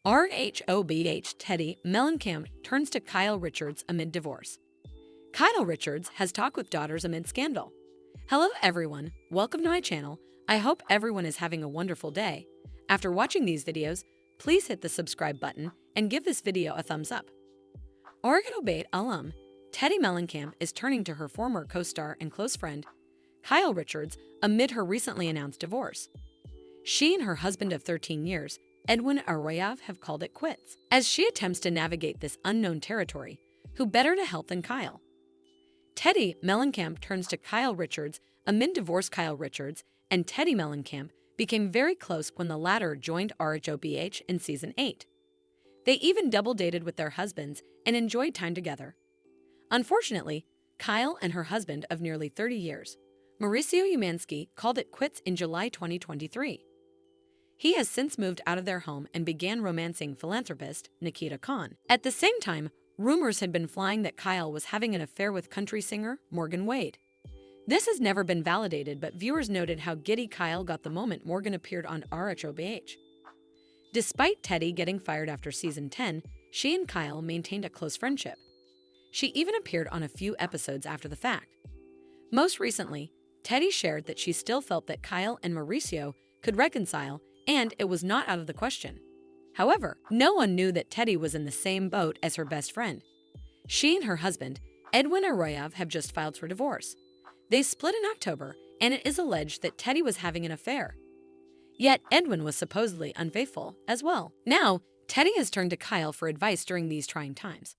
RHOBH Teddi Mellencamp turns to Kyle Richards amid divorce. Kyle Richards has talk with daughters amid scandal. Hello everyone, welcome to my channel. I hope everyone is having a wonderful day. After watching these videos, please hit the subscribe button and give this video a thumbs up. RHOBH alum Teddi Mellencamp is turning to her former co-star and close friend, Kyle Richards, amid her recently announced divorce. She and her husband of 13 years, Edwin RHOBH, have called it quits. As she attempts to navigate this unknown territory, who better to help than Kyle? Teddi Mellencamp turns to Kyle Richards amid divorce. Kyle Richards and Teddi Mellencamp became very close when the latter joined RHOBH in Season 8. They even double-dated with their husbands and enjoyed time together. Unfortunately, Kyle and her husband of nearly 30 years, Mauricio Umansky, called it quits in July 2023. He has since moved out of their home and began romancing philanthropist Nikita Khan. At the same time, rumors had been flying that Kyle was having an affair with country singer Morgan Wade. This has never been validated, but viewers noted how giddy Kyle got the moment Morgan appeared on RHOBH. Despite Teddi getting fired after Season 10, she and Kyle maintained a close friendship. She even appeared on a few episodes after the fact. Most recently, Teddi shared that she still felt that Kyle and Mauricio could reconcile, and it was not out of the question. However, no one knew that Teddi was in the same boat as her best friend. She and her husband, Edwin RHOBH, have just filed for divorce. They split in October, and it is alleged that Teddi was having an affair. Yet Edwin was supposedly unfaithful as well. Now, Teddi has turned to Kyle for advice during these trying times.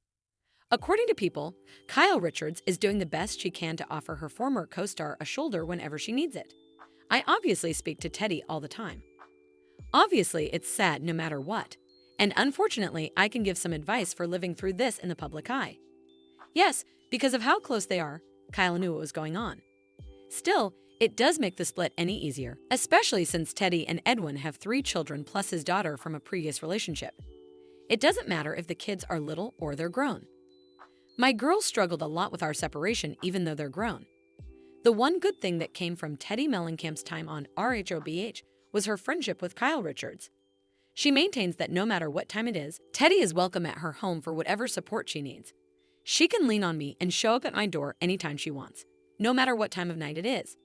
According to People, Kyle Richards is doing the best she can to offer her former co-star a shoulder whenever she needs it. I obviously speak to Teddi all the time. Obviously, it's sad no matter what. And unfortunately, I can give some advice for living through this in the public eye. Yes, because of how close they are, Kyle knew what was going on. Still, it does make the split any easier, especially since Teddi and Edwin have 3 children plus his daughter from a previous relationship. It doesn't matter if the kids are little or they're grown. My girls struggled a lot with our separation even though they're grown. The one good thing that came from Teddi Mellencamp's time on RHOBH was her friendship with Kyle Richards. She maintains that no matter what time it is, Teddi is welcome at her home for whatever support she needs. She can lean on me and show up at my door anytime she wants, no matter what time of night it is.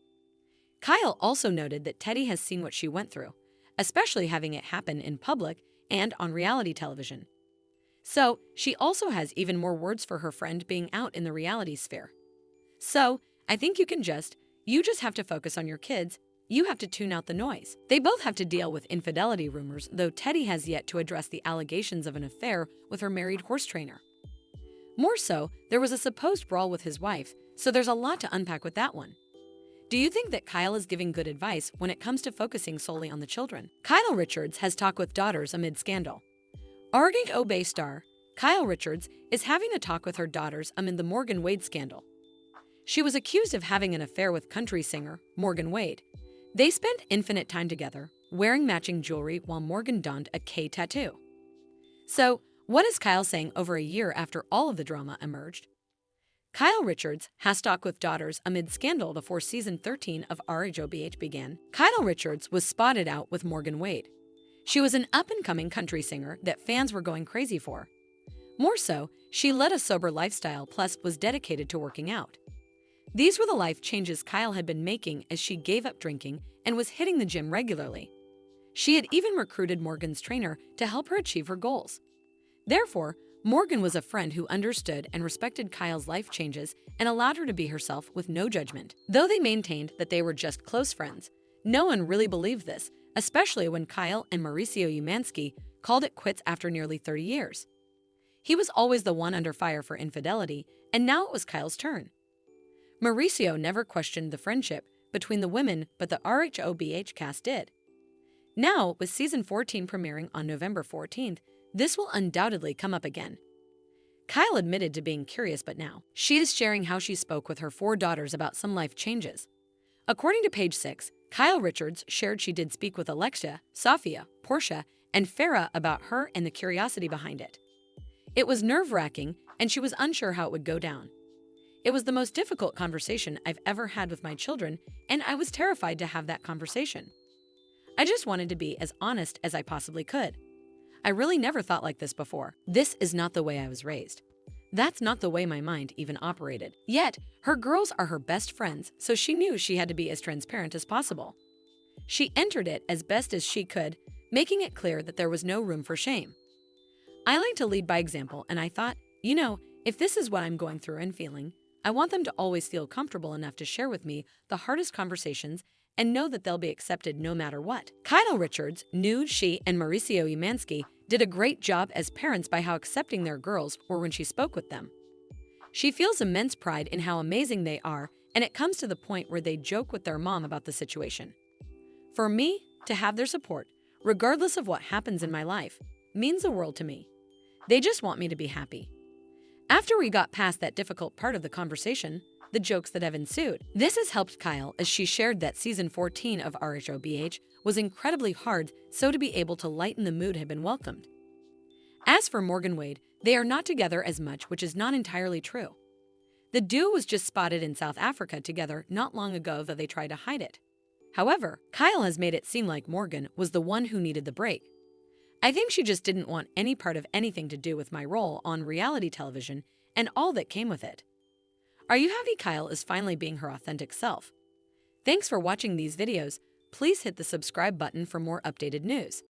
Kyle also noted that Teddi has seen what she went through, especially having it happen in public and on reality television. So, she also has even more words for her friend being out in the reality sphere. So, I think you just have to focus on your kids. You have to tune out the noise. They both have to deal with infidelity rumors, though Teddi has yet to address the allegations of an affair with her married horse trainer. More so, there was a supposed brawl with his wife, so there's a lot to unpack with that one. Do you think that Kyle is giving good advice when it comes to focusing solely on the children? Kyle Richards has talk with daughters amid scandal. RHOBH star Kyle Richards is having a talk with her daughters amid the Morgan Wade scandal. She was accused of having an affair with country singer Morgan Wade. They spent infinite time together, wearing matching jewelry while Morgan donned a K tattoo. So, what is Kyle saying over a year after all of the drama emerged? Kyle Richards has talk with daughters amid scandal before Season 13 of RHOBH began. Kyle Richards was spotted out with Morgan Wade. She was an up-and-coming country singer that fans were going crazy for. More so, she led a sober lifestyle plus was dedicated to working out. These were the life changes Kyle had been making as she gave up drinking and was hitting the gym regularly. She had even recruited Morgan's trainer to help her achieve her goals. Therefore, Morgan was a friend who understood and respected Kyle's life changes and allowed her to be herself with no judgment. Though they maintained that they were just close friends, no one really believed this, especially when Kyle and Mauricio Umansky called it quits after nearly 30 years. He was always the one under fire for infidelity, and now it was Kyle's turn. Mauricio never questioned the friendship between the women, but the RHOBH cast did. Now, with Season 14 premiering on November 14th, this will undoubtedly come up again. Kyle admitted to being curious, but now she is sharing how she spoke with her 4 daughters about some life changes. According to Page 6, Kyle Richards shared she did speak with Alexia, Sophia, Portia, and Farah about her and the curiosity behind it. It was nerve-wracking, and she was unsure how it would go down. It was the most difficult conversation I've ever had with my children, and I was terrified to have that conversation. I just wanted to be as honest as I possibly could. I really never thought like this before. This is not the way I was raised. That's not the way my mind even operated. Yet, her girls are her best friends, so she knew she had to be as transparent as possible. She entered it as best as she could, making it clear that there was no room for shame. I like to lead by example, and I thought, if this is what I'm going through and feeling, I want them to always feel comfortable enough to share with me the hardest conversations and know that they'll be accepted no matter what. Kyle Richards knew she and Mauricio Umansky did a great job as parents by how accepting their girls were when she spoke with them. She feels immense pride in how amazing they are, and it comes to the point where they joke with their mom about the situation. For me, to have their support, regardless of what happens in my life, means the world to me. They just want me to be happy. After we got past that difficult part of the conversation, the jokes that have ensued, this has helped Kyle as she shared that season 14 of RHOBH was incredibly hard, so to be able to lighten the mood had been welcomed. As for Morgan Wade, they are not together as much, which is not entirely true. The duo was just spotted in South Africa together not long ago, though they tried to hide it. However, Kyle has made it seem like Morgan was the one who needed the break. I think she just didn't want any part of anything to do with my role on reality television and all that came with it. Are you happy Kyle is finally being her authentic self? Thanks for watching these videos. Please hit the subscribe button for more updated news.